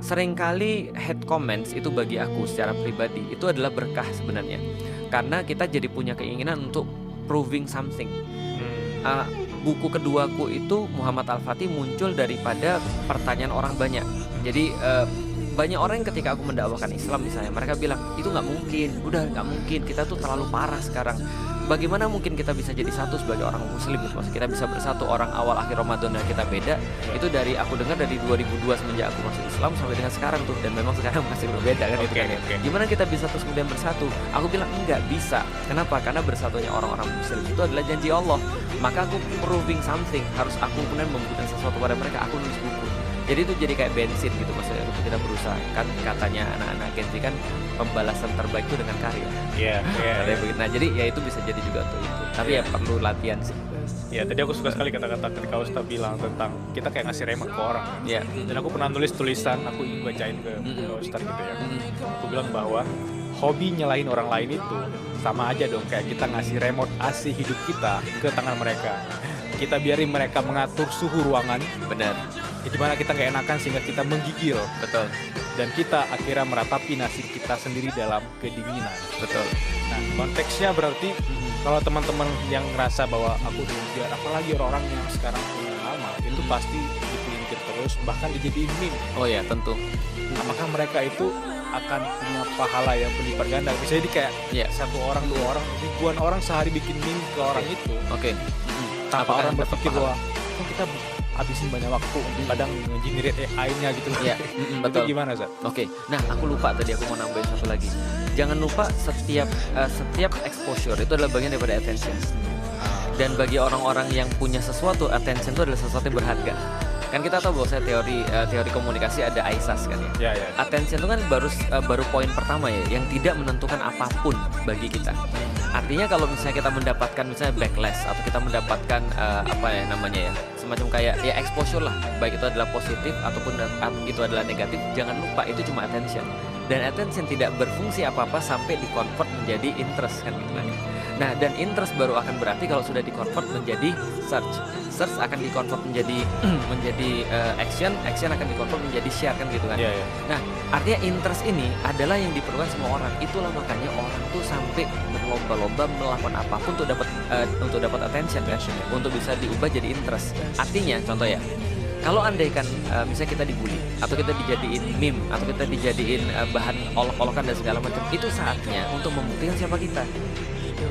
seringkali hate comments itu bagi aku secara pribadi itu adalah berkah sebenarnya. Karena kita jadi punya keinginan untuk proving something. Uh, Buku keduaku itu Muhammad Al-Fatih muncul daripada pertanyaan orang banyak. Jadi banyak orang yang ketika aku mendakwakan Islam misalnya, mereka bilang itu nggak mungkin, udah nggak mungkin, kita tuh terlalu parah sekarang. Bagaimana mungkin kita bisa jadi satu sebagai orang muslim gitu, maksudnya kita bisa bersatu, orang awal akhir Ramadan dan kita beda. Itu dari aku dengar dari 2002 semenjak aku masuk Islam sampai dengan sekarang tuh, dan memang sekarang masih berbeda kan itu kan. Gimana kita bisa terus kemudian bersatu? Aku bilang enggak bisa. Kenapa? Karena bersatunya orang-orang muslim itu adalah janji Allah. Maka aku proving something, harus aku kemudian memberikan sesuatu pada mereka, aku nulis buku. Jadi itu jadi kayak bensin gitu maksudnya untuk kita berusaha. Kan katanya anak-anak Gen Z kan pembalasan terbaik itu dengan karya. Iya. Nah jadi ya itu bisa jadi juga tuh itu. Tapi ya perlu latihan sih. Ya tadi aku suka sekali kata-kata ketika Ustaz bilang tentang kita kayak ngasih remote ke orang. Iya. Dan aku pernah nulis tulisan, aku bacain ke Ustaz gitu ya. Aku bilang bahwa hobi nyalain orang lain itu sama aja dong kayak kita ngasih remote AC hidup kita ke tangan mereka. Kita biarin mereka mengatur suhu ruangan. Benar. Di mana kita nggak enakan sehingga kita menggigil. Betul. Dan kita akhirnya meratapi nasib kita sendiri dalam kedinginan. Betul. Nah konteksnya berarti kalau teman-teman yang ngerasa bahwa aku diujar, apalagi orang-orang yang sekarang punya nama, itu pasti dipelintir terus, bahkan dijadiin meme. Oh ya tentu. Apakah mereka itu akan punya pahala yang berlipat ganda? Bisa jadi kayak satu orang, dua orang, ribuan orang sehari bikin meme ke orang itu. Oke. Tanpa orang berpikir bahwa kok kita habisin banyak waktu kadang nge-generate AI-nya gitu. Iya, betul. Itu gimana, Zat? Oke. Nah, aku lupa tadi, aku mau nambahin satu lagi. Jangan lupa setiap exposure itu adalah bagian daripada attention. Dan bagi orang-orang yang punya sesuatu, attention itu adalah sesuatu yang berharga. Kan kita tahu bahwa teori komunikasi ada ISAS kan ya. Attention itu kan baru poin pertama ya, yang tidak menentukan apapun bagi kita. Artinya kalau misalnya kita mendapatkan misalnya backlash atau kita mendapatkan semacam kayak ya exposure lah, baik itu adalah positif ataupun itu adalah negatif, jangan lupa itu cuma attention. Dan attention tidak berfungsi apa-apa sampai di-convert menjadi interest kan gitu kan. Nah, dan interest baru akan berarti kalau sudah di-convert menjadi search. Search akan di-convert menjadi action akan di-convert menjadi share kan gitu kan. Nah, artinya interest ini adalah yang diperlukan semua orang. Itulah makanya orang tuh sampai berlomba-lomba melakukan apapun untuk dapat attention kan, untuk bisa diubah jadi interest. Artinya contoh ya, kalau andaikan misalnya kita dibully atau kita dijadiin meme atau kita dijadiin bahan olok-olokan dan segala macam, itu saatnya untuk membuktikan siapa kita.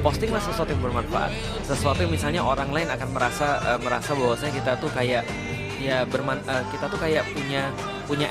Postinglah sesuatu yang bermanfaat, sesuatu yang misalnya orang lain akan merasa bahwasanya kita tuh kayak punya